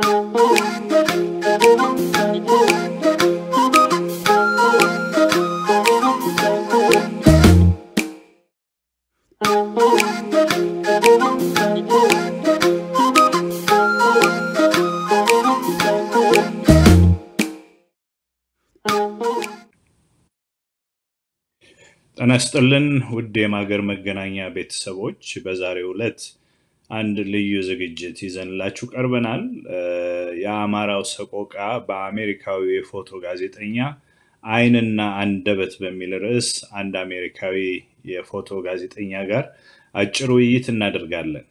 ጤና ይስጥልን ውድ የማገር መገናኛ ቤተሰቦች፣ በዛሬው ዕለት አንድ ልዩ ዝግጅት ይዘንላችሁ ቀርበናል። የአማራው ሰቆቃ በአሜሪካዊው የፎቶ ጋዜጠኛ አይንና አንደበት በሚል ርዕስ አንድ አሜሪካዊ የፎቶ ጋዜጠኛ ጋር አጭር ውይይት እናደርጋለን።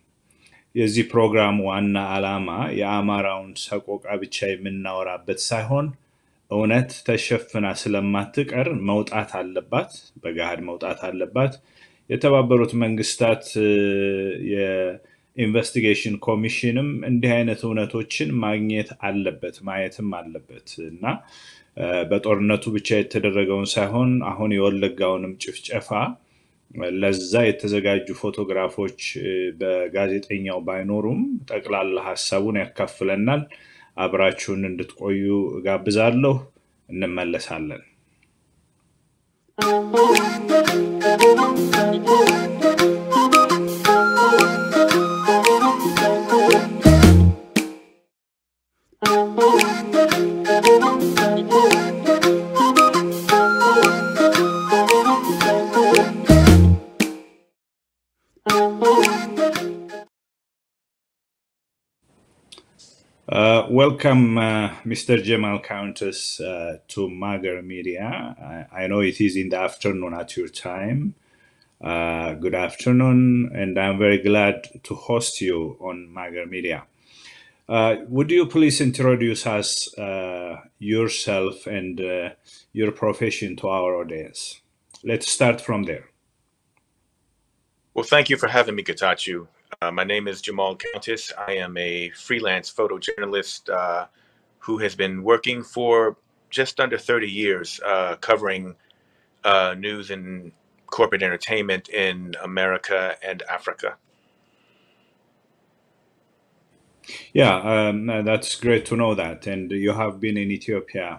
የዚህ ፕሮግራም ዋና ዓላማ የአማራውን ሰቆቃ ብቻ የምናወራበት ሳይሆን እውነት ተሸፍና ስለማትቀር መውጣት አለባት፣ በጋድ መውጣት አለባት። የተባበሩት መንግስታት የኢንቨስቲጌሽን ኮሚሽንም እንዲህ አይነት እውነቶችን ማግኘት አለበት፣ ማየትም አለበት እና በጦርነቱ ብቻ የተደረገውን ሳይሆን አሁን የወለጋውንም ጭፍጨፋ ለዛ የተዘጋጁ ፎቶግራፎች በጋዜጠኛው ባይኖሩም ጠቅላላ ሐሳቡን ያካፍለናል። አብራችሁን እንድትቆዩ ጋብዛለሁ። እንመለሳለን። Welcome, Mr. Jamal Countess, to Magar Media. I know it is in the afternoon at your time. Good afternoon, and I'm very glad to host you on Magar Media. Would you please introduce us yourself and your profession to our audience? Let's start from there. Well, thank you for having me, Getachew. My name is Jamal Countess. I am a freelance photojournalist who has been working for just under 30 years covering news and corporate entertainment in America and Africa. Yeah, that's great to know that. And you have been in Ethiopia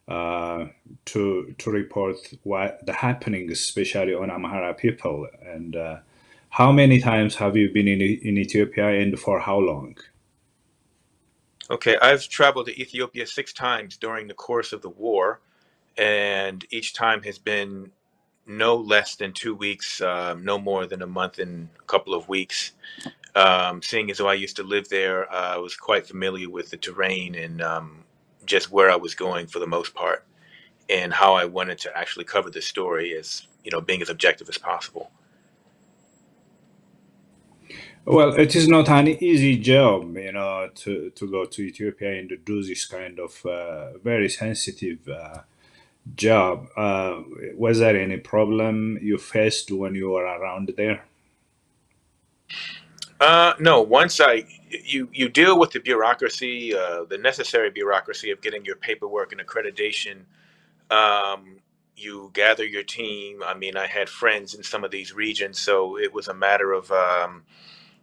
to report what the happenings, especially on Amhara people. And how many times have you been in Ethiopia, and for how long? Okay, I've traveled to Ethiopia 6 times during the course of the war, and each time has been no less than 2 weeks, no more than a month and a couple of weeks. Seeing as though I used to live there, I was quite familiar with the terrain and just where I was going for the most part, and how I wanted to actually cover the story as, being as objective as possible. Well, it is not an easy job, to go to Ethiopia and to do this kind of very sensitive job. Was there any problem you faced when you were around there? No. Once you deal with the bureaucracy, the necessary bureaucracy of getting your paperwork and accreditation. You gather your team. I mean, I had friends in some of these regions, so it was a matter of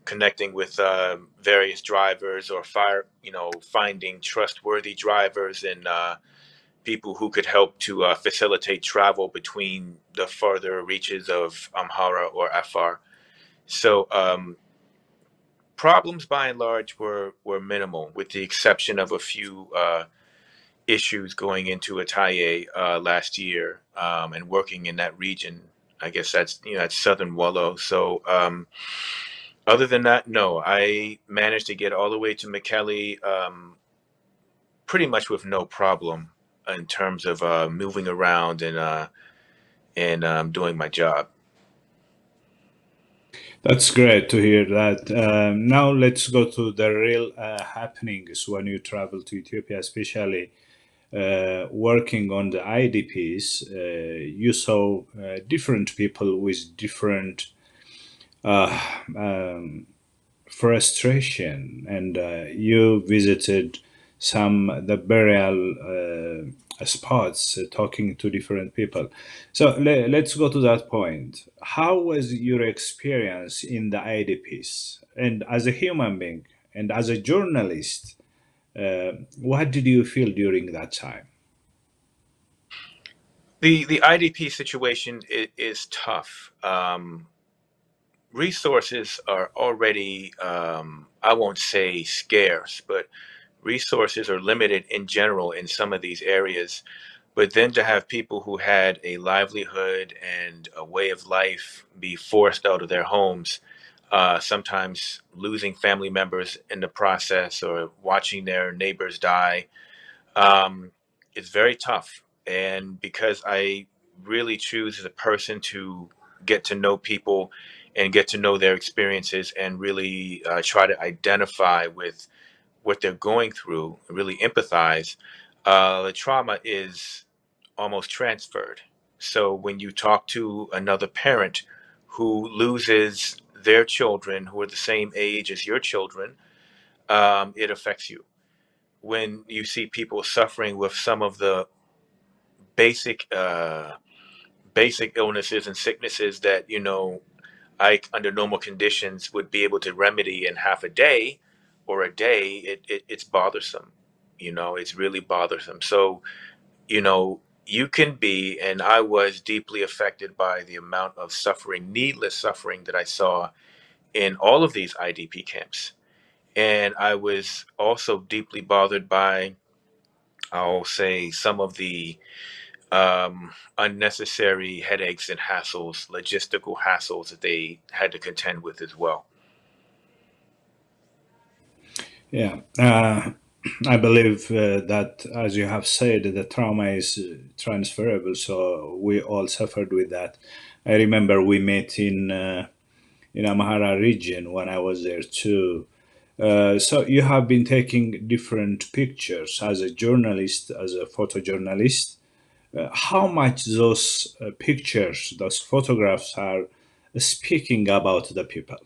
connecting with various drivers or finding trustworthy drivers and people who could help to facilitate travel between the farther reaches of Amhara or Afar. So problems by and large were minimal, with the exception of a few issues going into Ataye last year and working in that region. I guess that's southern Wollo. So other than that, no. I managed to get all the way to Mekelle pretty much with no problem in terms of moving around and doing my job. That's great to hear that. Now let's go to the real happenings when you travel to Ethiopia, especially working on the IDPs. You saw different people with different frustration, and you visited the burial spots, talking to different people. So let's go to that point. How was your experience in the IDPs? And as a human being and as a journalist, What did you feel during that time? The IDP situation is tough. Resources are already, I won't say scarce, but resources are limited in general in some of these areas. But then to have people who had a livelihood and a way of life be forced out of their homes, sometimes losing family members in the process or watching their neighbors die, um, it's very tough. And because I really choose as a person to get to know people and get to know their experiences and really try to identify with what they're going through, really empathize, the trauma is almost transferred. So when you talk to another parent who loses their children who are the same age as your children, it affects you. When you see people suffering with some of the basic basic illnesses and sicknesses that I under normal conditions would be able to remedy in half a day or a day, it's bothersome. It's really bothersome. So you can be, and I was deeply affected by the amount of suffering, needless suffering that I saw in all of these IDP camps. And I was also deeply bothered by, I'll say, some of the unnecessary headaches and hassles, logistical hassles that they had to contend with as well. Yeah, I believe that, as you have said, the trauma is transferable. So we all suffered with that. I remember we met in Amhara region when I was there too. So you have been taking different pictures as a journalist, as a photojournalist. How much those pictures, those photographs are speaking about the people?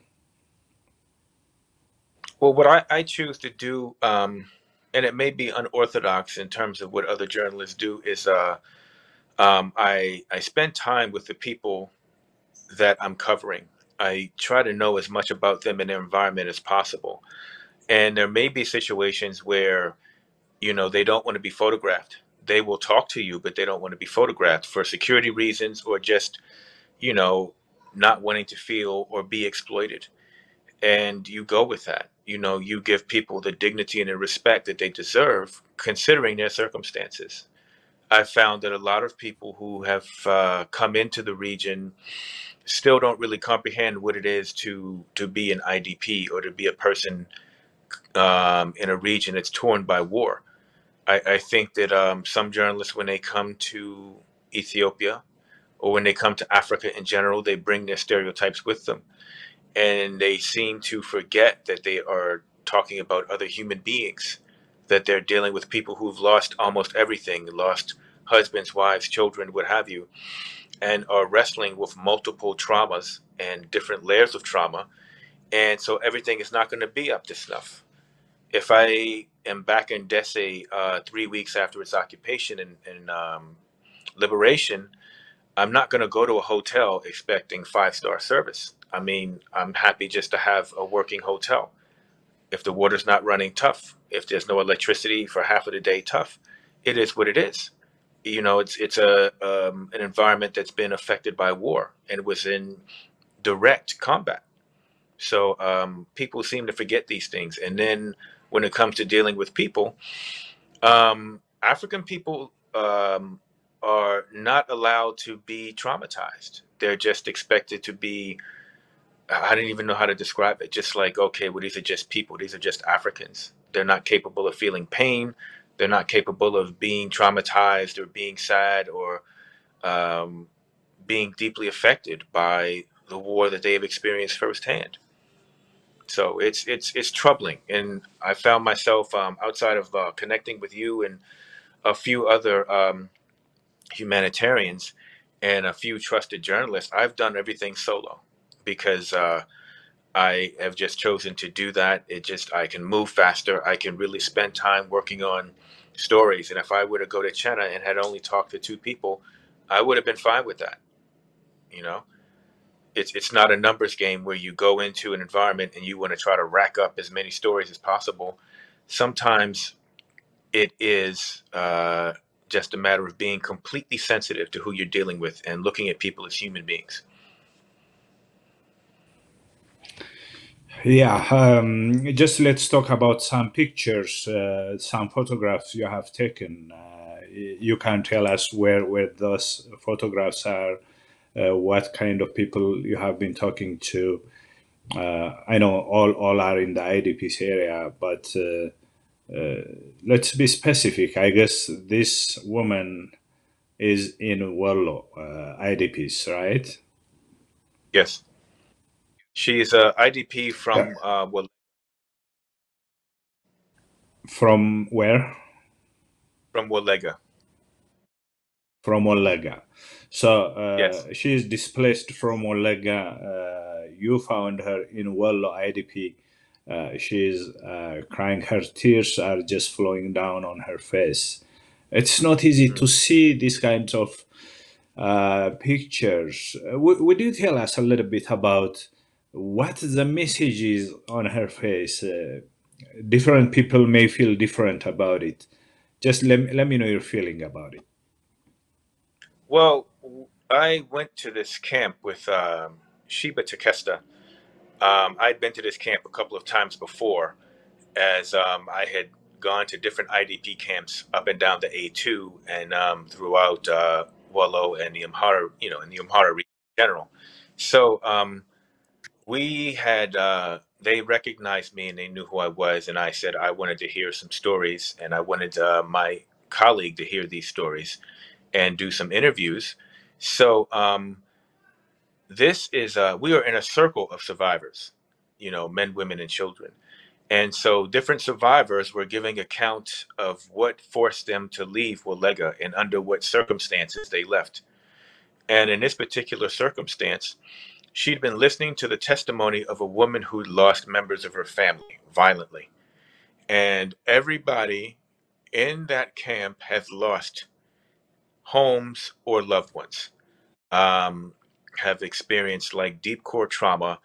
Well, what I choose to do, and it may be unorthodox in terms of what other journalists do, is I spend time with the people that I'm covering. I try to know as much about them and their environment as possible. And there may be situations where, they don't want to be photographed. They will talk to you, but they don't want to be photographed for security reasons or just, you know, not wanting to feel or be exploited. And you go with that. You give people the dignity and the respect that they deserve, considering their circumstances. I've found that a lot of people who have come into the region still don't really comprehend what it is to be an IDP or to be a person in a region that's torn by war. I think that some journalists, when they come to Ethiopia or when they come to Africa in general, they bring their stereotypes with them, and they seem to forget that they are talking about other human beings, that they're dealing with people who've lost almost everything, lost husbands, wives, children, what have you, and are wrestling with multiple traumas and different layers of trauma. And so everything is not going to be up to snuff. If I am back in Dese 3 weeks after its occupation and liberation, I'm not going to go to a hotel expecting 5-star service. I mean, I'm happy just to have a working hotel. If the water's not running, tough. If there's no electricity for half of the day, tough. It is what it is. It's a an environment that's been affected by war and was in direct combat. So people seem to forget these things. And then when it comes to dealing with people, African people are not allowed to be traumatized. They're just expected to be, I don't even know how to describe it. Just like, okay, well, these are just people. These are just Africans. They're not capable of feeling pain. They're not capable of being traumatized or being sad or um, being deeply affected by the war that they have experienced firsthand. So it's troubling, and I found myself outside of connecting with you and a few other humanitarians and a few trusted journalists. I've done everything solo because I have just chosen to do that. I can move faster. I can really spend time working on stories. And if I were to go to China and had only talked to two people, I would have been fine with that. You know, it's not a numbers game where you go into an environment and you want to try to rack up as many stories as possible. sometimes it is just a matter of being completely sensitive to who you're dealing with and looking at people as human beings. Yeah, just let's talk about some pictures, some photographs you have taken. You can tell us where those photographs are, what kind of people you have been talking to. I know all are in the IDPs area, but let's be specific. I guess this woman is in Wallo, IDPs, right? Yes. She's a IDP Yeah. from From where? from Walega. From Olega. So Yes. she is displaced from Olega. You found her in Wallo IDP. She's crying. Her tears are just flowing down on her face. It's not easy to see these kinds of pictures. Would you tell us a little bit about what the message is on her face? Different people may feel different about it. Just let me know your feeling about it. Well, I went to this camp with Sheba Takesta. I'd been to this camp a couple of times before, as I had gone to different IDP camps up and down the A2 and throughout Wallo and the Amhara, in the Amhara region in general. So we had, they recognized me and they knew who I was, and I said I wanted to hear some stories, and I wanted my colleague to hear these stories and do some interviews. So this is, we are in a circle of survivors, men, women, and children. And so different survivors were giving account of what forced them to leave Walega and under what circumstances they left. And in this particular circumstance, she'd been listening to the testimony of a woman who'd lost members of her family violently. And everybody in that camp has lost homes or loved ones, have experienced like deep core trauma,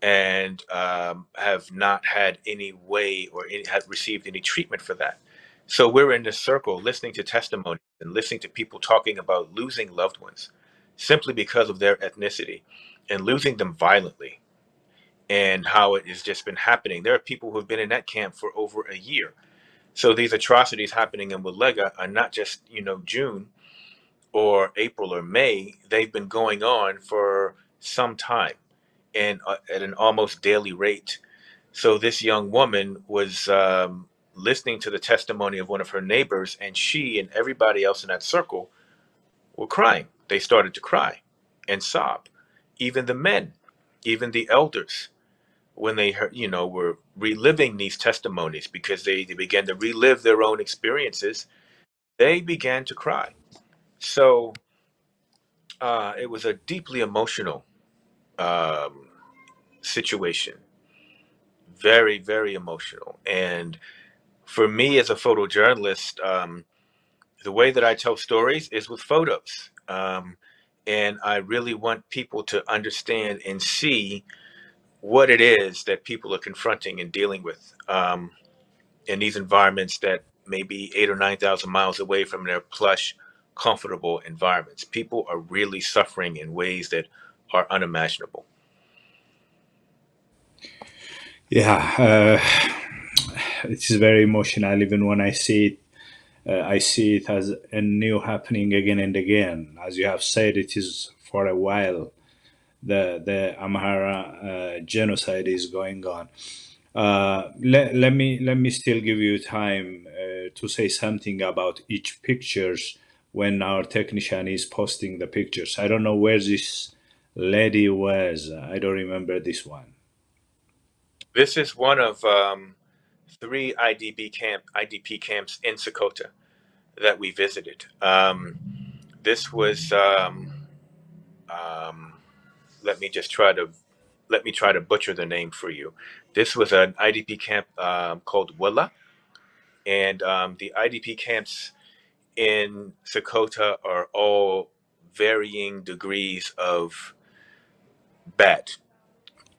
and have not had any way or have received any treatment for that. So we're in this circle listening to testimony and listening to people talking about losing loved ones simply because of their ethnicity and losing them violently, and how it has just been happening. There are people who have been in that camp for over a year. So these atrocities happening in Walega are not just, June or April or May. They've been going on for some time and at an almost daily rate. So this young woman was listening to the testimony of one of her neighbors, and she and everybody else in that circle were crying. They started to cry and sob. Even the men, even the elders, when they heard, were reliving these testimonies because they began to relive their own experiences, they began to cry. So it was a deeply emotional um, situation, very, very emotional. And for me as a photojournalist, the way that I tell stories is with photos. And I really want people to understand and see what it is that people are confronting and dealing with in these environments that may be 8 or 9,000 miles away from their plush, comfortable environments. People are really suffering in ways that are unimaginable. Yeah, it is very emotional. Even when I see it as a new happening again and again. As you have said, it is for a while. The Amhara genocide is going on. Let me still give you time to say something about each pictures when our technician is posting the pictures. I don't know where this lady was. I don't remember this one. This is one of 3 IDP camps in Sokoto that we visited. This was um, let me just try to butcher the name for you. This was an IDP camp called Willa, and the IDP camps in Sokoto are all varying degrees of bad.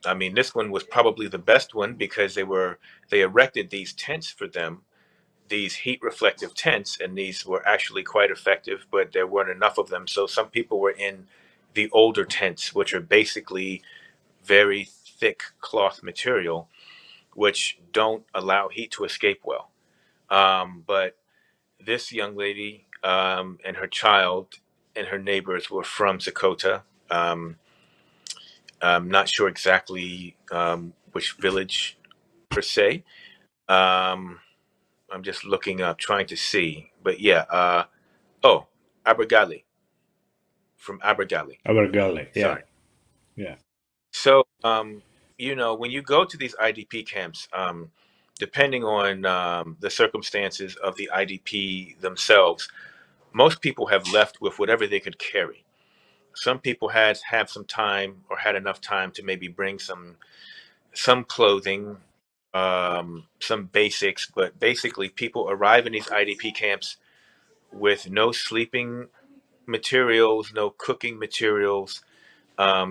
I mean, this one was probably the best one because they erected these tents for them, these heat reflective tents, and these were actually quite effective, but there weren't enough of them. So some people were in the older tents, which are basically very thick cloth material, which don't allow heat to escape well. But this young lady and her child and her neighbors were from Sakota. I'm not sure exactly which village per se. Um, I'm just looking up, trying to see. But yeah, oh, Abergali, from Abergali. Abergali, yeah. Sorry. Yeah. So, when you go to these IDP camps, depending on the circumstances of the IDP themselves, most people have left with whatever they could carry. Some people have some time or had enough time to maybe bring some clothing, some basics, but basically people arrive in these IDP camps with no sleeping materials, no cooking materials,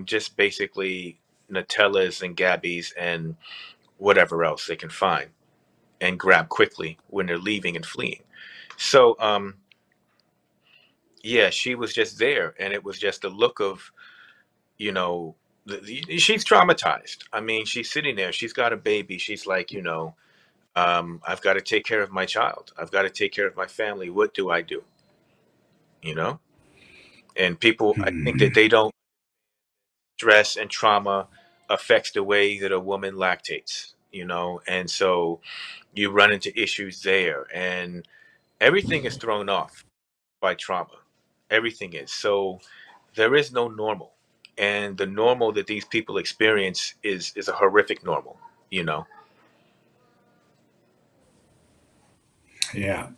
just basically Nutellas and Gabbies and whatever else they can find and grab quickly when they're leaving and fleeing. So, yeah, she was just there, and it was just a look of, she's traumatized. I mean, she's sitting there, she's got a baby, she's like, I've got to take care of my child, I've got to take care of my family. What do I do? And people, I think that they don't, stress and trauma affects the way that a woman lactates, and so you run into issues there, and everything is thrown off by trauma. Everything is. So there is no normal. And the normal that these people experience is a horrific normal, Yeah.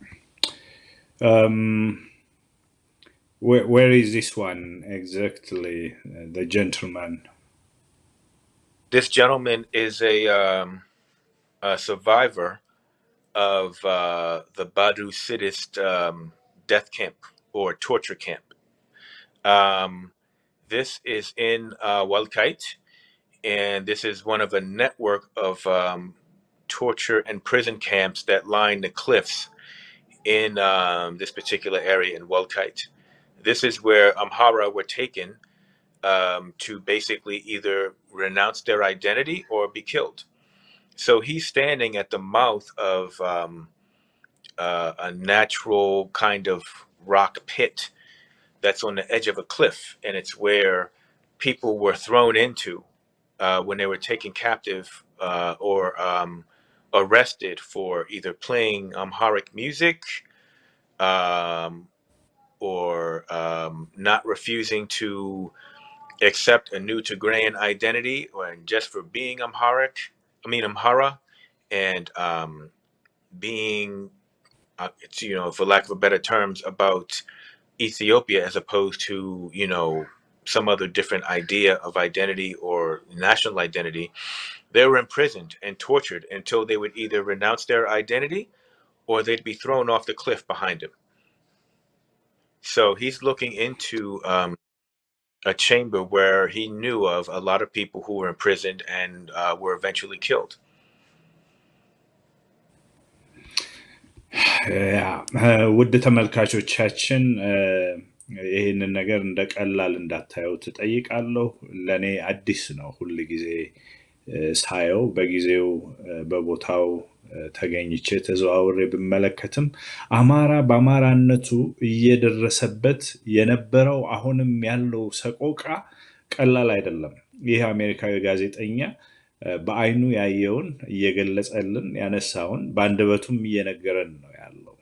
Where is this one exactly? The gentleman. This gentleman is a survivor of the Badu Siddhist death camp or torture camp. This is in Walkite, and this is one of a network of torture and prison camps that line the cliffs in this particular area in Walkite. This is where Amhara were taken to basically either renounce their identity or be killed. So he's standing at the mouth of a natural kind of rock pit that's on the edge of a cliff, and it's where people were thrown into when they were taken captive or arrested for either playing Amharic music or not refusing to accept a new Tigrayan identity, or just for being Amhara, and being, for lack of a better terms, about Ethiopia as opposed to, some other different idea of identity or national identity. They were imprisoned and tortured until they would either renounce their identity or they'd be thrown off the cliff behind him. So he's looking into a chamber where he knew of a lot of people who were imprisoned and were eventually killed. ውድ ተመልካቾቻችን ይህንን ነገር እንደ ቀላል እንዳታየው ትጠይቃለሁ። ለእኔ አዲስ ነው። ሁል ጊዜ ሳየው በጊዜው በቦታው ተገኝቼ ተዘዋውሬ ብመለከትም አማራ በአማራነቱ እየደረሰበት የነበረው አሁንም ያለው ሰቆቃ ቀላል አይደለም። ይህ አሜሪካዊ ጋዜጠኛ በአይኑ ያየውን እየገለጸልን ያነሳውን በአንደበቱም እየነገረን ነው ያለው።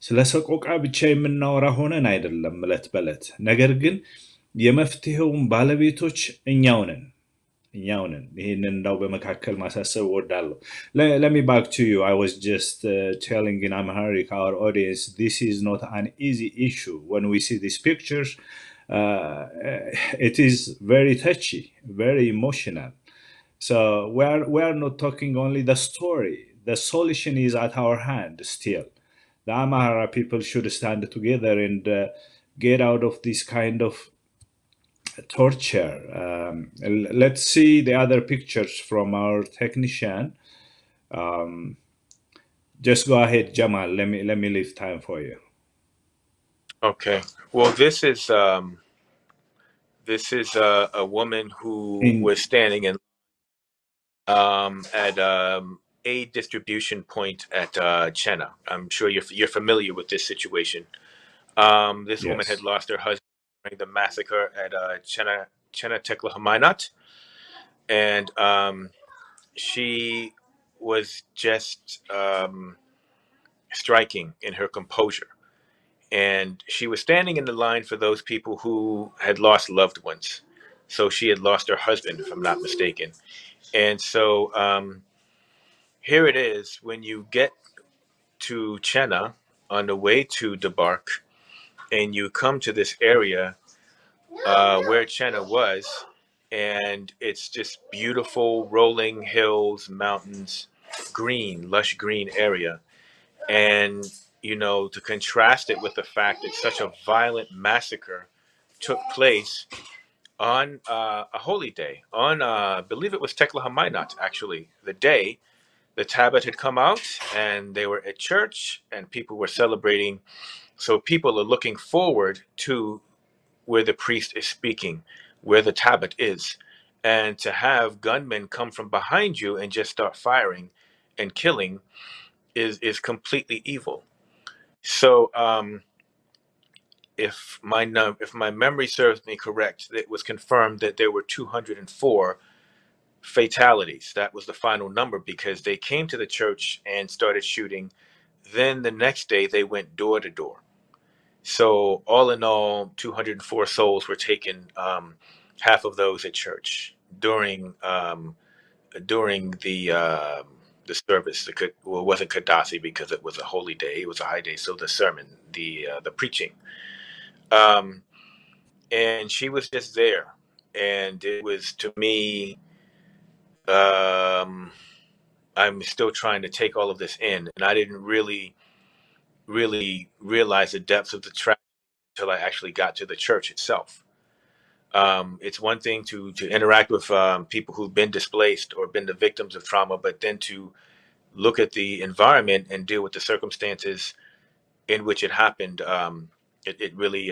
ስለ ሰቆቃ ብቻ የምናወራ ሆነን አይደለም እለት በለት፣ ነገር ግን የመፍትሄውን ባለቤቶች እኛው ነን። ይህንን እንዳው በመካከል ማሳሰብ እወዳለሁ። Let me back to you. I was just telling in Amharic our audience, this is not an easy issue. When we see these pictures, it is very touchy, very emotional. So we are not talking only the story. The solution is at our hand still. The Amhara people should stand together and get out of this kind of torture. Let's see the other pictures from our technician. Just go ahead, Jamal. Let me leave time for you. Okay. Well, this is a woman who was standing in at a distribution point at Chenna. I'm sure you're familiar with this situation. This woman Yes. had lost her husband during the massacre at Chenna Tekla Hamaynath, and she was just striking in her composure. And she was standing in the line for those people who had lost loved ones. So she had lost her husband, if I'm not mistaken. And so here it is, when you get to Chenna on the way to Debark, and you come to this area where Chenna was, and it's just beautiful rolling hills, mountains, green, lush green area. And, you know, to contrast it with the fact that such a violent massacre took place on a holy day, on, I believe it was Tekla Hamaynath, actually, the day the Tablet had come out, and they were at church, and people were celebrating. So people are looking forward to where the priest is speaking, where the Tablet is. And to have gunmen come from behind you and just start firing and killing is completely evil. So if my memory serves me correct, it was confirmed that there were 204 fatalities. That was the final number, because they came to the church and started shooting. Then the next day they went door to door. So all in all, 204 souls were taken. Half of those at church during the service. Well, it wasn't Kadasi because it was a holy day. It was a high day. So the sermon, the preaching, and she was just there, and it was, to me, I'm still trying to take all of this in, and I didn't really realize the depths of the tragedy until I actually got to the church itself. It's one thing to interact with people who've been displaced or been the victims of trauma, but then to look at the environment and deal with the circumstances in which it happened, it really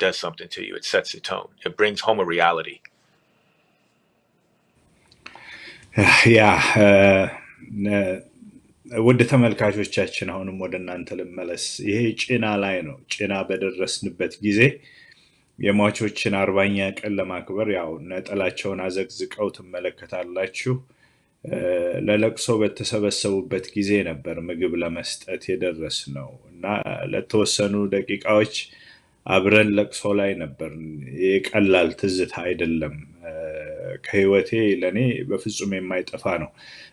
does something to you. It sets the tone. It brings home a reality. ውድ ተመልካቾቻችን አሁንም ወደ እናንተ ልመለስ። ይሄ ጭና ላይ ነው። ጭና በደረስንበት ጊዜ የሟቾችን 40ኛ ቀን ለማክበር ያው ነጠላቸውን አዘግዝቀው ትመለከታላችሁ። ለለቅሶ በተሰበሰቡበት ጊዜ ነበር ምግብ ለመስጠት የደረስነው እና ለተወሰኑ ደቂቃዎች አብረን ለቅሶ ላይ ነበር። የቀላል ትዝታ አይደለም። ከህይወቴ ለኔ በፍጹም የማይጠፋ ነው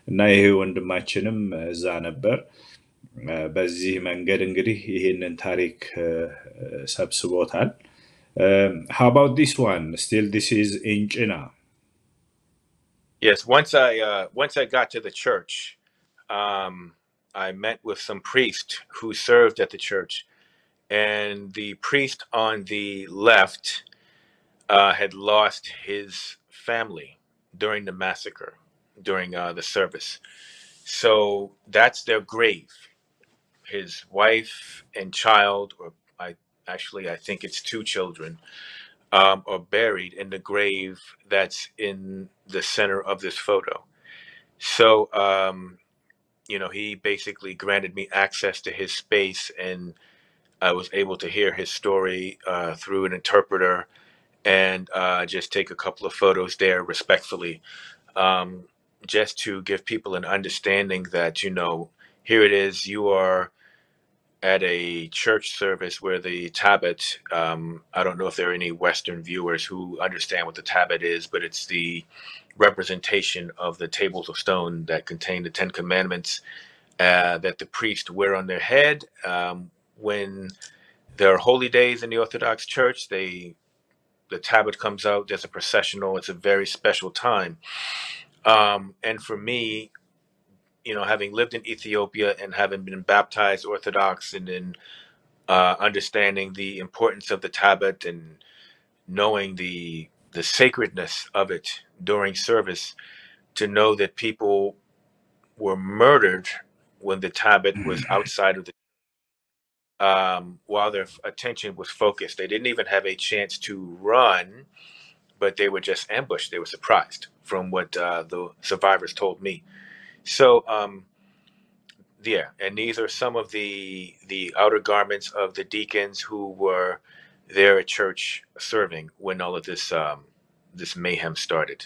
እና ይሄ ወንድማችንም እዛ ነበር። በዚህ መንገድ እንግዲህ ይሄንን ታሪክ ሰብስቦታል። How about this one? Still, this is in China. Yes, once I got to the church, I met with some priest who served at the church, and the priest on the left had lost his family during the massacre, during the service. So that's their grave. His wife and child, or I think it's 2 children, are buried in the grave that's in the center of this photo. So, you know, he basically granted me access to his space, and I was able to hear his story through an interpreter, and just take a couple of photos there respectfully, just to give people an understanding that, you know, here it is, you are at a church service where the tablet, I don't know if there are any Western viewers who understand what the tablet is, but it's the representation of the tables of stone that contain the 10 commandments that the priests wear on their head. When there are holy days in the Orthodox Church, the tablet comes out. There's a processional. It's a very special time. And for me, you know, having lived in Ethiopia and having been baptized Orthodox, and then understanding the importance of the tablet and knowing the the sacredness of it during service, to know that people were murdered when the tablet was outside of the while their attention was focused. They didn't even have a chance to run, but they were just ambushed. They were surprised, from what the survivors told me. So yeah, and these are some of the outer garments of the deacons who were there at church serving when all of this this mayhem started.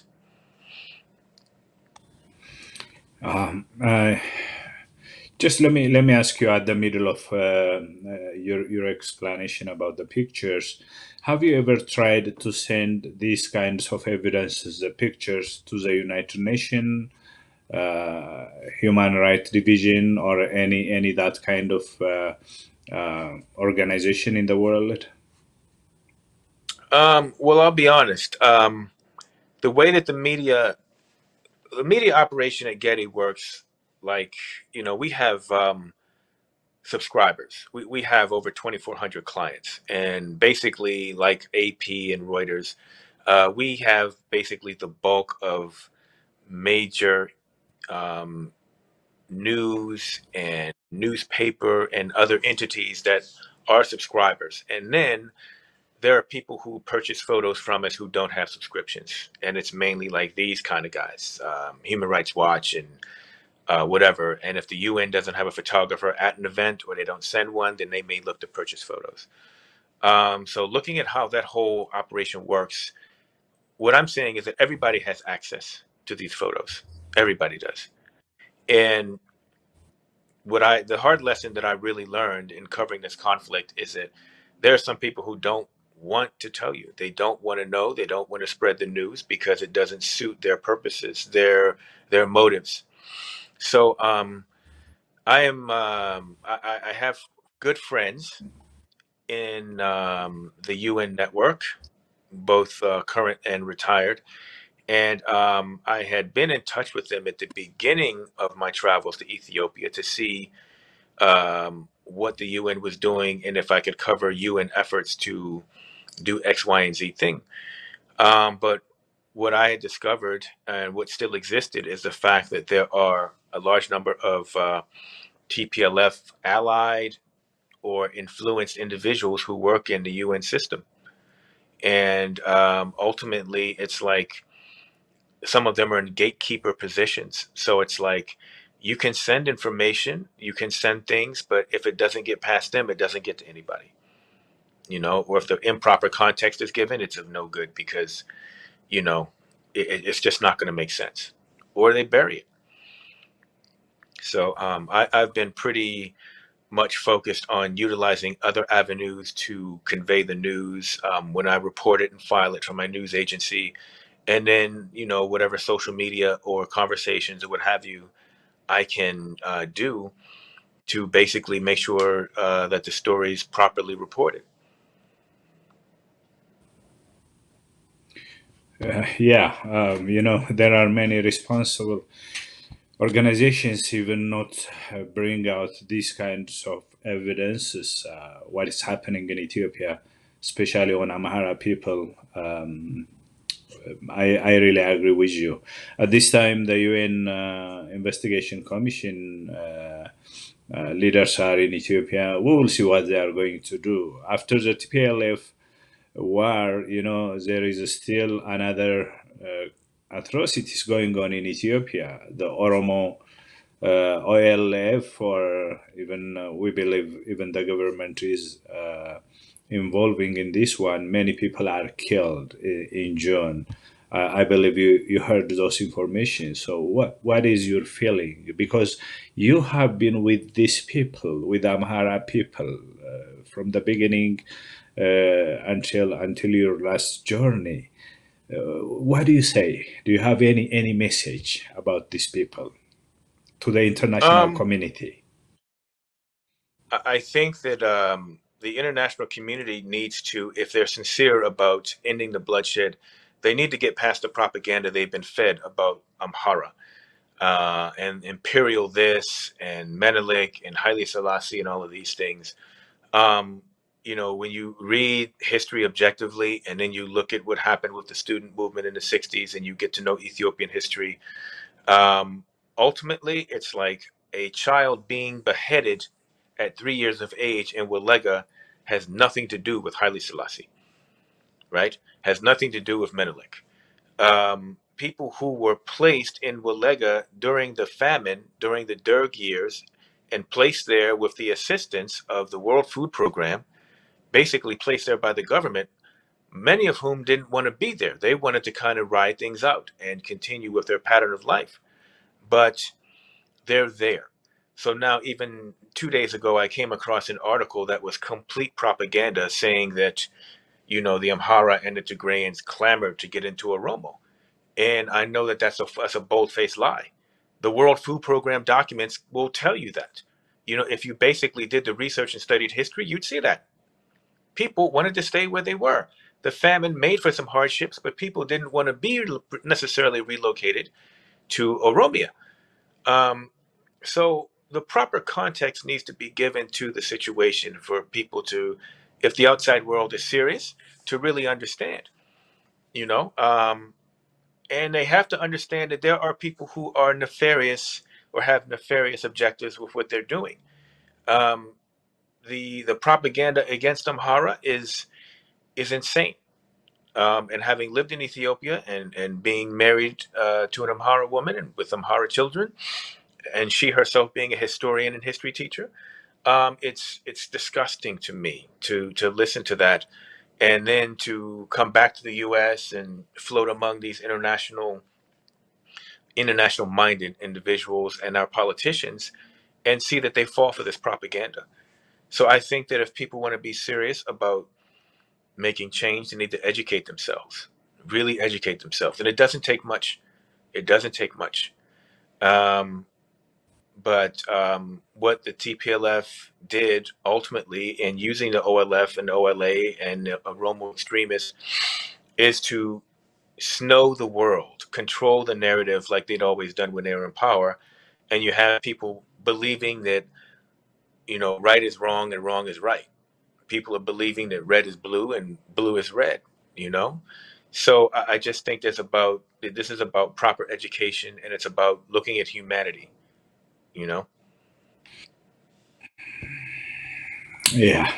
Just let me ask you, at the middle of your explanation about the pictures, have you ever tried to send these kinds of evidences, the pictures, to the United Nations Human Rights Division, or any that kind of organization in the world? Well, I'll be honest. The way that the media operation at Getty works, like, we have subscribers. We have over 2,400 clients, and basically, like AP and Reuters, we have basically the bulk of major news and newspaper and other entities that are subscribers. And then there are people who purchase photos from us who don't have subscriptions, and it's mainly like these kind of guys, Human Rights Watch and whatever. And if the UN doesn't have a photographer at an event, or they don't send one, then they may look to purchase photos. So looking at how that whole operation works, what I'm saying is that everybody has access to these photos. Everybody does. And the hard lesson that I really learned in covering this conflict is that there are some people who don't want to tell you. They don't want to know. They don't want to spread the news because it doesn't suit their purposes, their motives. So I have good friends in the UN network, both current and retired. And I had been in touch with them at the beginning of my travels to Ethiopia to see what the UN was doing and if I could cover UN efforts to do X, Y, and Z thing. But what I had discovered, and what still existed, is the fact that there are a large number of TPLF allied or influenced individuals who work in the UN system. And ultimately, it's like some of them are in gatekeeper positions. So it's like, you can send information, you can send things, but if it doesn't get past them, it doesn't get to anybody. Or if the improper context is given, it's of no good, because, it's just not going to make sense, or they bury it. So I've been pretty much focused on utilizing other avenues to convey the news when I report it and file it from my news agency. And then, whatever social media or conversations or what have you, I can do to basically make sure that the story is properly reported. There are many responsible organizations even not bring out these kinds of evidences, what is happening in Ethiopia, especially on Amhara people. I really agree with you. At this time, the UN Investigation Commission leaders are in Ethiopia. We will see what they are going to do. After the TPLF war, there is still another atrocities going on in Ethiopia. The Oromo OLF, or even we believe even the government is involving in this one. Many people are killed in June. I believe you heard those information. So what is your feeling? Because you have been with these people, with Amhara people, from the beginning until your last journey. What do you say? Do you have any message about these people to the international community? I think that the international community needs to, if they're sincere about ending the bloodshed, they need to get past the propaganda they've been fed about Amhara and imperial this and Menelik and Haile Selassie and all of these things. when you read history objectively and then you look at what happened with the student movement in the 60s and you get to know Ethiopian history, ultimately it's like a child being beheaded at 3 years of age in Walega has nothing to do with Haile Selassie, right? Has nothing to do with Menelik. People who were placed in Walega during the famine, during the Derg years, and placed there with the assistance of the World Food Program, basically placed there by the government, many of whom didn't want to be there. They wanted to kind of ride things out and continue with their pattern of life. But they're there. So now, even 2 days ago, I came across an article that was complete propaganda saying that, the Amhara and the Tigrayans clamored to get into Oromo. And I know that that's a bold-faced lie. The World Food Program documents will tell you that. If you basically did the research and studied history, you'd see that. People wanted to stay where they were. The famine made for some hardships, but people didn't want to be necessarily relocated to Oromia. So the proper context needs to be given to the situation for people to, if the outside world is serious, to really understand, and they have to understand that there are people who are nefarious or have nefarious objectives with what they're doing. The propaganda against Amhara is insane. And having lived in Ethiopia and being married to an Amhara woman and with Amhara children, and she herself being a historian and history teacher, it's disgusting to me to listen to that, and then to come back to the U.S. and float among these international minded individuals and our politicians and see that they fall for this propaganda. So I think that if people want to be serious about making change, they need to educate themselves, really educate themselves. And it doesn't take much. It doesn't take much. But what the TPLF did ultimately in using the OLF and the OLA and the Oromo extremists is to snow the world, control the narrative like they'd always done when they were in power. And you have people believing that, right is wrong and wrong is right. People are believing that red is blue and blue is red, So I just think this is about proper education, and it's about looking at humanity, Yeah.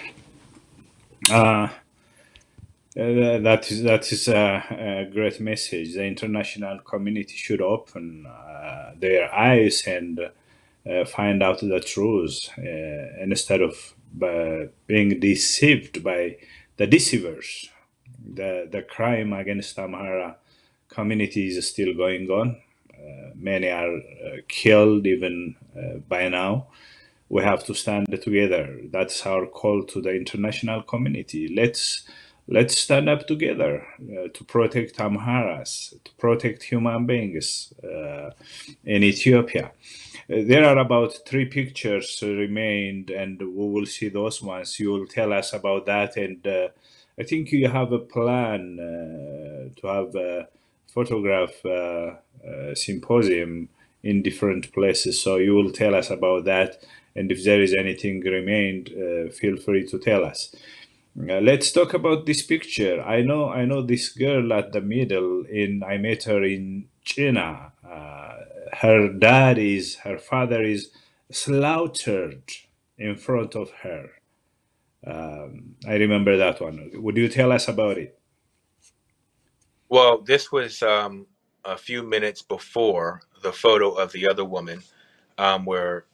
That is a great message. The international community should open their eyes and find out the truth instead of being deceived by the deceivers. The crime against Amhara community is still going on. Many are killed even by now. We have to stand together. That's our call to the international community. Let's stand up together to protect Amharas, to protect human beings in Ethiopia. There are about 3 pictures remained, and we will see those ones. You will tell us about that, and I think you have a plan to have a photograph symposium in different places. So you will tell us about that, and if there is anything remained, feel free to tell us. Let's talk about this picture. I know this girl at the middle. I met her in China. Her father is slaughtered in front of her. I remember that one. Would you tell us about it? Well, this was a few minutes before the photo of the other woman, where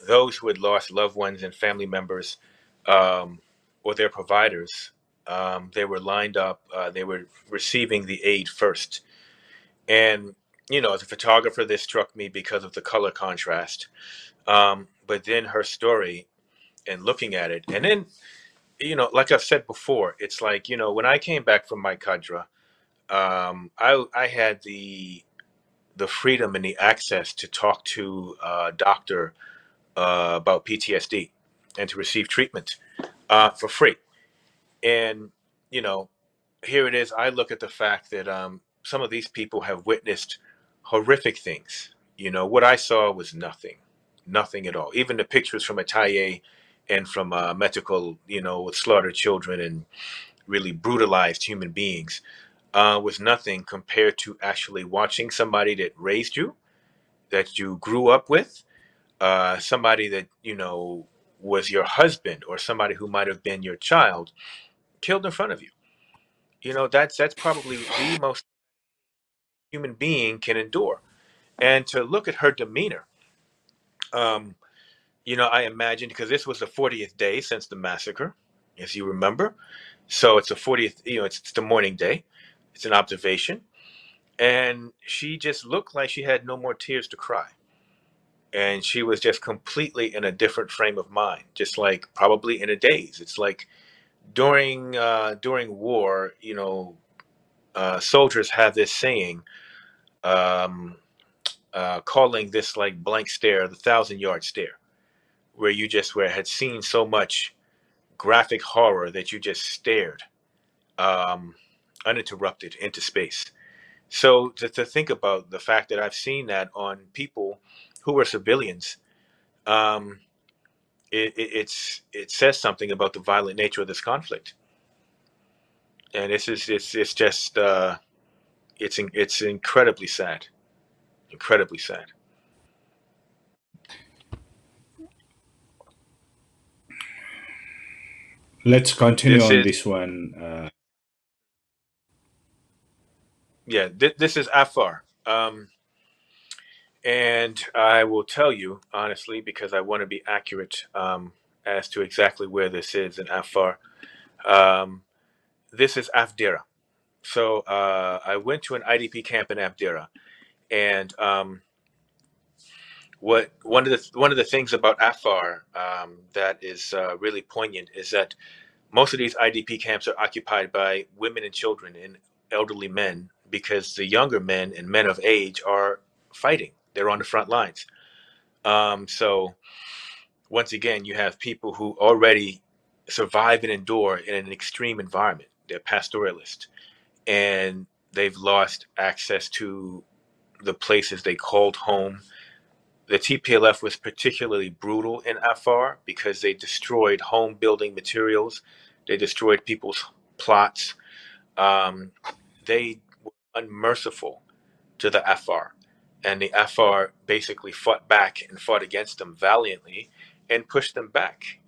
those who had lost loved ones and family members or their providers, they were lined up. They were receiving the aid first. And, as a photographer, this struck me because of the color contrast. But then her story and looking at it. And then, like I've said before, it's like, when I came back from my cadre, I had the freedom and the access to talk to a doctor about PTSD and to receive treatment for free. And, here it is. I look at the fact that some of these people have witnessed horrific things. What I saw was nothing at all. Even the pictures from Ataye and from Mexico, with slaughtered children and really brutalized human beings, was nothing compared to actually watching somebody that raised you, that you grew up with, somebody that, was your husband or somebody who might have been your child, killed in front of you. That's probably the most human being can endure. And to look at her demeanor, um, I imagine, because this was the 40th day since the massacre, as you remember. So it's the 40th, it's the morning day. It's an observation. And she just looked like she had no more tears to cry. And she was just completely in a different frame of mind, just like probably in a daze. It's like during war, soldiers have this saying, um, calling this like blank stare the 1,000-yard stare, where you just had seen so much graphic horror that you just stared um, uninterrupted into space. So to think about the fact that I've seen that on people who were civilians, um, it says something about the violent nature of this conflict, and it's just it's incredibly sad, incredibly sad. Let's continue This on is this one. this is Afar. And I will tell you honestly, because I want to be accurate as to exactly where this is in Afar. Um, this is Afdera. So I went to an IDP camp in Afdera, and one of the things about Afar that is really poignant is that most of these IDP camps are occupied by women and children and elderly men, because the younger men and men of age are fighting. They're on the front lines. So once again, you have people who already survive and endure in an extreme environment. They're pastoralists, and they've lost access to the places they called home. The TPLF was particularly brutal in Afar because they destroyed home building materials. They destroyed people's plots. Um, they were unmerciful to the Afar. And the Afar basically fought back and fought against them valiantly and pushed them back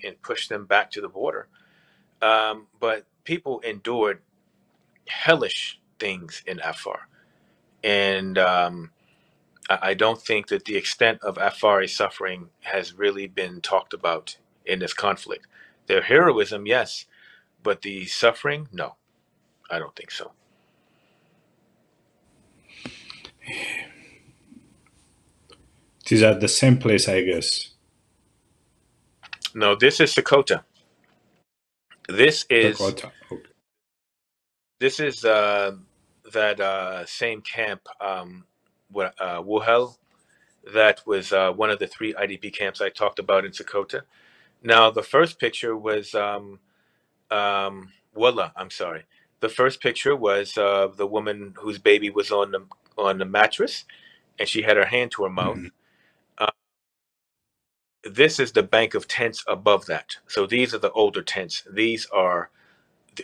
to the border. But people endured hellish things in Afar. And I don't think that the extent of Afari's suffering has really been talked about in this conflict. Their heroism, yes, but the suffering, no, I don't think so. It is at the same place, I guess. No, this is Sakota. This is Dakota. Okay. this is that same camp, Wuhel. That was one of the 3 IDP camps I talked about in Sakota. Now, the first picture was Walla. I'm sorry. The first picture was the woman whose baby was on the mattress, and she had her hand to her mouth. Mhm. Uh, this is the bank of tents above that. So these are the older tents. These are,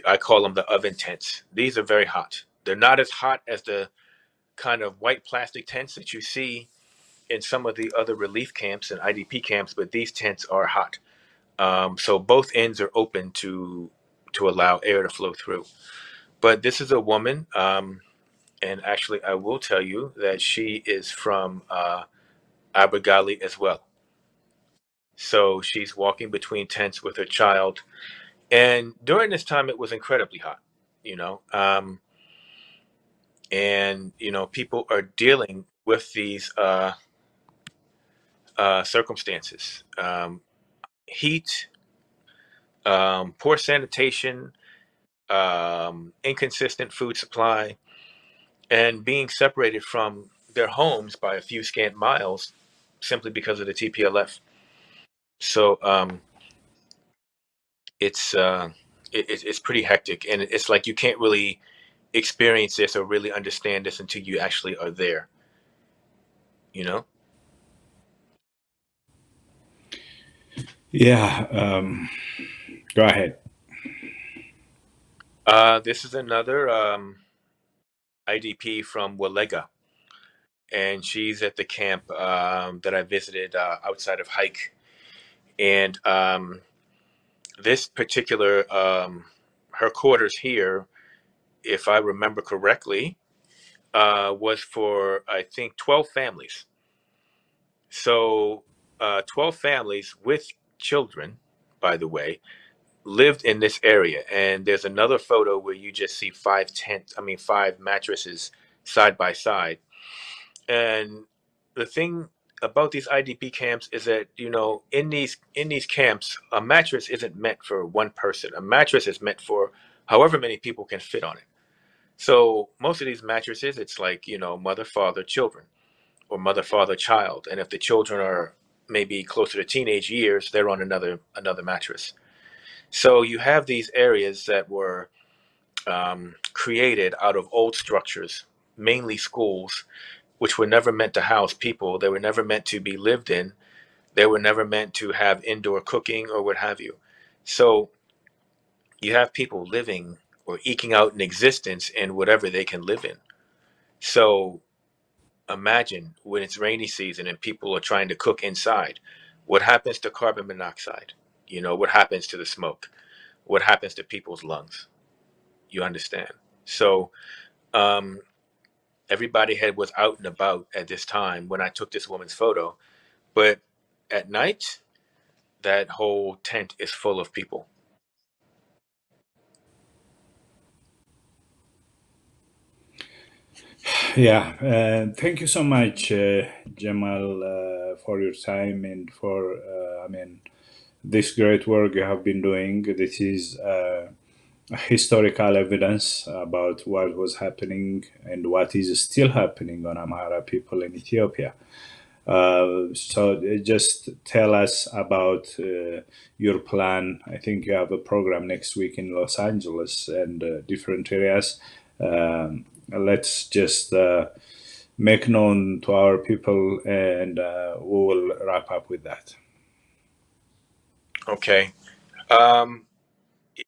I call them the oven tents. These are very hot. They're not as hot as the kind of white plastic tents that you see in some of the other relief camps and IDP camps, but these tents are hot. So both ends are open to allow air to flow through. But this is a woman, and actually, I will tell you that she is from Abergali as well. So she's walking between tents with her child, and during this time, it was incredibly hot. You know, um, and people are dealing with these circumstances: heat, poor sanitation, inconsistent food supply, and being separated from their homes by a few scant miles simply because of the TPLF. So it's it's pretty hectic, and it's like you can't really experience this or really understand this until you actually are there. You know? Yeah, go ahead. This is another IDP from Walega, and she's at the camp that I visited outside of Hike. And this particular, her quarters here, if I remember correctly, was for, I think, 12 families. So 12 families with children, by the way, lived in this area. And there's another photo where you just see five mattresses side by side. And the thing about these IDP camps is that, in these camps, a mattress isn't meant for one person. A mattress is meant for however many people can fit on it. So most of these mattresses, it's like, mother, father, children, or mother, father, child. And if the children are maybe closer to teenage years, they're on another mattress. So you have these areas that were created out of old structures, mainly schools, which were never meant to house people. They were never meant to be lived in. They were never meant to have indoor cooking or what have you. So you have people living or eking out an existence in whatever they can live in. So imagine when it's rainy season and people are trying to cook inside. What happens to carbon monoxide? What happens to the smoke? What happens to people's lungs? You understand? So um, everybody was out and about at this time when I took this woman's photo. But at night, that whole tent is full of people. Yeah, thank you so much, Jamal, for your time and for, this great work you have been doing. This is historical evidence about what was happening and what is still happening on Amhara people in Ethiopia. So just tell us about your plan. I think you have a program next week in Los Angeles and different areas. Let's just make known to our people, and we will wrap up with that. Okay.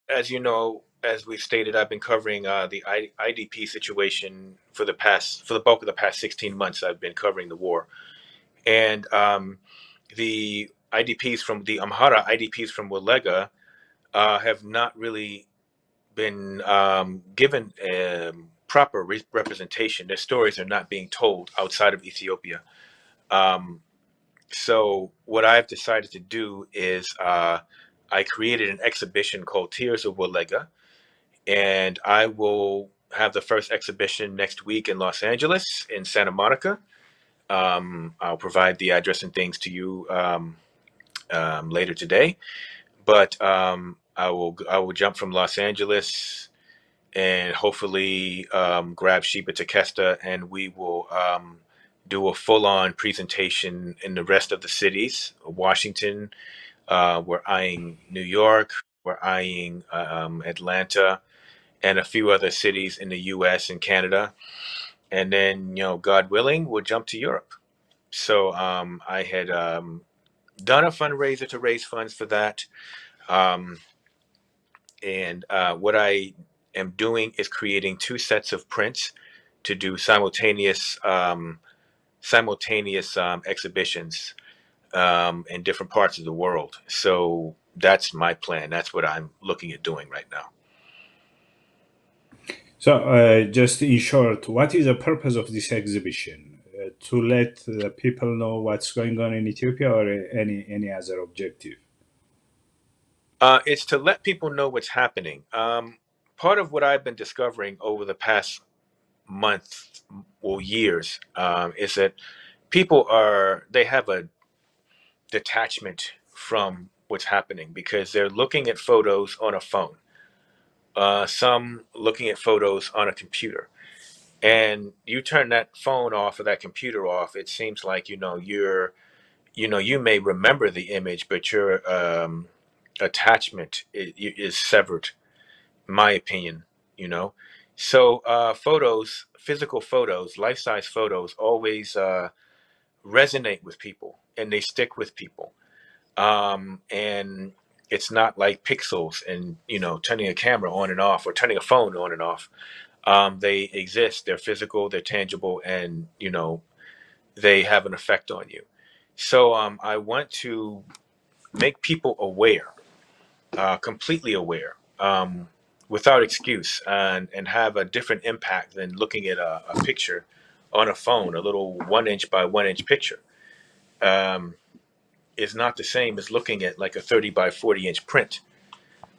As you know, as we've stated, I've been covering the IDP situation for the bulk of the past 16 months. I've been covering the war, and the IDPs from the Amhara IDPs from Walega have not really been given proper representation. Their stories are not being told outside of Ethiopia. Um, so what I've decided to do is I created an exhibition called Tears of Walega, and I will have the first exhibition next week in Los Angeles, in Santa Monica. I'll provide the address and things to you later today, but I will jump from Los Angeles and hopefully grab Sheba Takesta, and we will do a full-on presentation in the rest of the cities. Washington, we're eyeing New York, we're eyeing Atlanta, and a few other cities in the U.S. and Canada. And then, God willing, we'll jump to Europe. So I had done a fundraiser to raise funds for that. Um, and what I am doing is creating two sets of prints to do simultaneous exhibitions in different parts of the world. So that's my plan. That's what I'm looking at doing right now. So, just in short, what is the purpose of this exhibition? To let the people know what's going on in Ethiopia, or any other objective? It's to let people know what's happening. Part of what I've been discovering over the past month or years is that they have a detachment from what's happening because they're looking at photos on a phone. Some looking at photos on a computer, and you turn that phone off or that computer off. It seems like you may remember the image, but your attachment is severed. My opinion, you know. So physical photos, life-size photos, always resonate with people and they stick with people. And it's not like pixels and, turning a camera on and off or turning a phone on and off. They exist, they're physical, they're tangible, and, they have an effect on you. So I want to make people aware, completely aware, without excuse, and have a different impact than looking at a picture on a phone, a little 1 inch by 1 inch picture. Is not the same as looking at like a 30 by 40 inch print,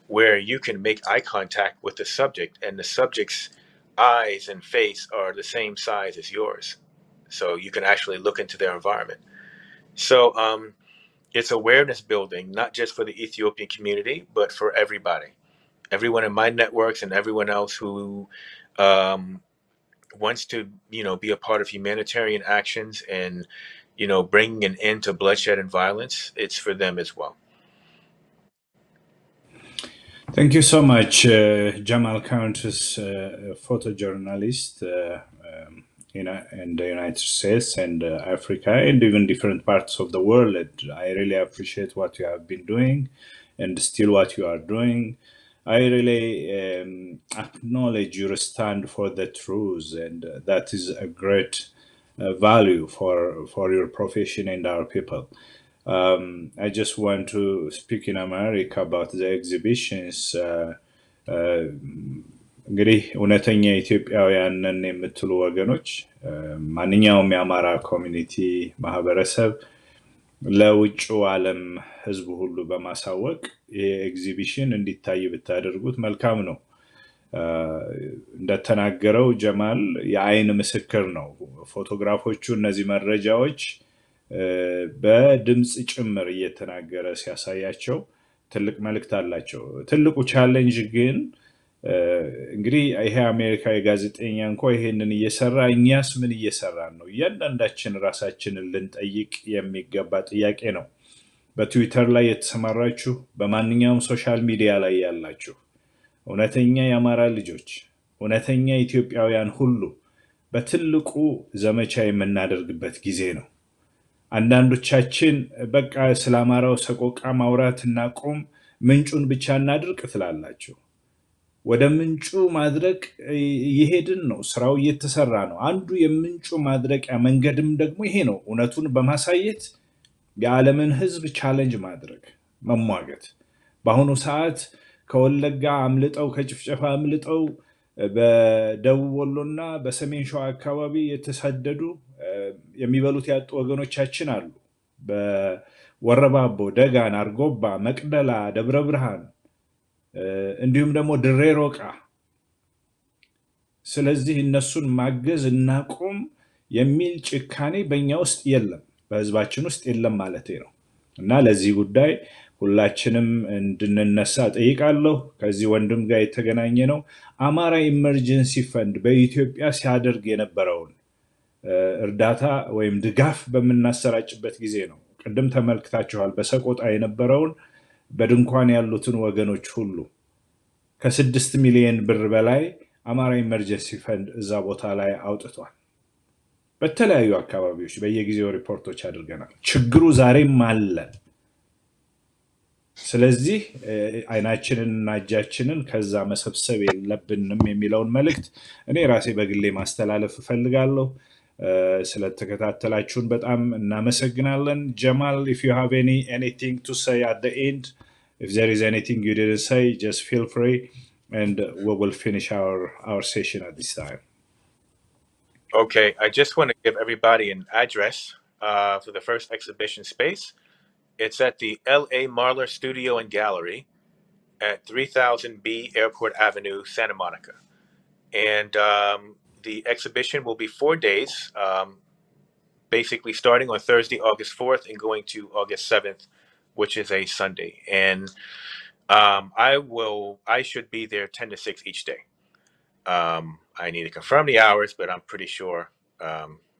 where you can make eye contact with the subject and the subject's eyes and face are the same size as yours. So you can actually look into their environment. So it's awareness building, not just for the Ethiopian community, but for everybody. Everyone in my networks and everyone else who wants to, be a part of humanitarian actions and, bringing an end to bloodshed and violence, it's for them as well. Thank you so much, Jamal Countess, photojournalist in the United States and Africa and even different parts of the world. I really appreciate what you have been doing and still what you are doing. I really acknowledge your stand for the truth, and that is a great value for your profession and our people. I just want to speak in America about the exhibitions. እንግዲህ እውነተኛ ኢትዮጵያውያንን የምትሉ ወገኖች ማንኛውም የአማራ ኮሚኒቲ ማህበረሰብ ለውጭው ዓለም ህዝቡ ሁሉ በማሳወቅ ይሄ ኤግዚቢሽን እንዲታይ ብታደርጉት መልካም ነው። እንደተናገረው ጀማል የአይን ምስክር ነው። ፎቶግራፎቹ እነዚህ መረጃዎች በድምጽ ጭምር እየተናገረ ሲያሳያቸው ትልቅ መልእክት አላቸው። ትልቁ ቻሌንጅ ግን እንግዲህ ይሄ አሜሪካዊ ጋዜጠኛ እንኳን ይሄንን እየሰራ እኛስ ምን እየሰራን ነው? እያንዳንዳችን ራሳችንን ልንጠይቅ የሚገባ ጥያቄ ነው። በትዊተር ላይ የተሰማራችሁ፣ በማንኛውም ሶሻል ሚዲያ ላይ ያላችሁ እውነተኛ የአማራ ልጆች፣ እውነተኛ ኢትዮጵያውያን ሁሉ በትልቁ ዘመቻ የምናደርግበት ጊዜ ነው። አንዳንዶቻችን በቃ ስለ አማራው ሰቆቃ ማውራት እናቆም፣ ምንጩን ብቻ እናድርቅ ትላላችሁ። ወደ ምንጩ ማድረቅ እየሄድን ነው። ስራው እየተሰራ ነው። አንዱ የምንጩ ማድረቂያ መንገድም ደግሞ ይሄ ነው። እውነቱን በማሳየት የዓለምን ህዝብ ቻሌንጅ ማድረግ፣ መሟገት። በአሁኑ ሰዓት ከወለጋ አምልጠው ከጭፍጨፋ አምልጠው በደቡብ ወሎና በሰሜን ሸዋ አካባቢ የተሰደዱ የሚበሉት ያጡ ወገኖቻችን አሉ። በወረባቦ፣ ደጋን፣ አርጎባ፣ መቅደላ፣ ደብረ ብርሃን እንዲሁም ደግሞ ድሬ ሮቃ። ስለዚህ እነሱን ማገዝ እናቆም የሚል ጭካኔ በእኛ ውስጥ የለም፣ በህዝባችን ውስጥ የለም ማለት ነው። እና ለዚህ ጉዳይ ሁላችንም እንድንነሳ ጠይቃለሁ። ከዚህ ወንድም ጋር የተገናኘ ነው አማራ ኢመርጀንሲ ፈንድ በኢትዮጵያ ሲያደርግ የነበረውን እርዳታ ወይም ድጋፍ በምናሰራጭበት ጊዜ ነው። ቅድም ተመልክታችኋል። በሰቆጣ የነበረውን በድንኳን ያሉትን ወገኖች ሁሉ ከ6 ሚሊዮን ብር በላይ አማራ ኢመርጀንሲ ፈንድ እዛ ቦታ ላይ አውጥቷል። በተለያዩ አካባቢዎች በየጊዜው ሪፖርቶች አድርገናል። ችግሩ ዛሬም አለ። ስለዚህ አይናችንን እና እጃችንን ከዛ መሰብሰብ የለብንም የሚለውን መልእክት እኔ ራሴ በግሌ ማስተላለፍ እፈልጋለሁ። ስለተከታተላችሁን በጣም እናመሰግናለን። ጀማል, if you have anything to say at the end, if there is anything you didn't say, just feel free and we will finish our session at this time. Okay, I just want to give everybody an address for the first exhibition space. It's at the L.A. Marler Studio and Gallery at 3000 B Airport Avenue, Santa Monica. And the exhibition will be 4 days, basically starting on Thursday, August 4th and going to August 7th, which is a Sunday. And I should be there 10 to 6 each day. I need to confirm the hours, but I'm pretty sure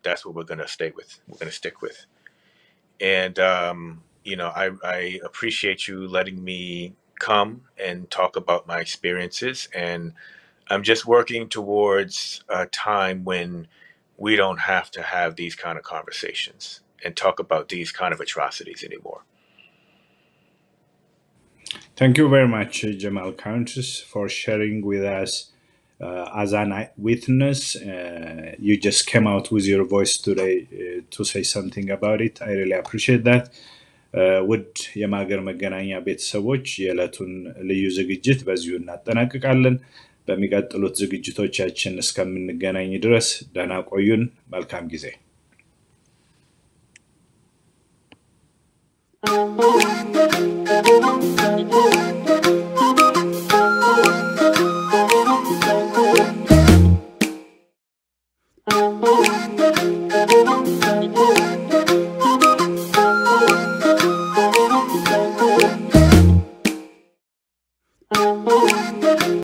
that's what we're going to stay with. We're going to stick with. And, I appreciate you letting me come and talk about my experiences. And I'm just working towards a time when we don't have to have these kind of conversations and talk about these kind of atrocities anymore. Thank you very much, Jamal Countess, for sharing with us as an eyewitness. You just came out with your voice today to say something about it. I really appreciate that. ውድ የማገር መገናኛ ቤተሰቦች የዕለቱን ልዩ ዝግጅት በዚሁ እናጠናቅቃለን። በሚቀጥሉት ዝግጅቶቻችን እስከምንገናኝ ድረስ ደህና ቆዩን። መልካም ጊዜ። Thank you.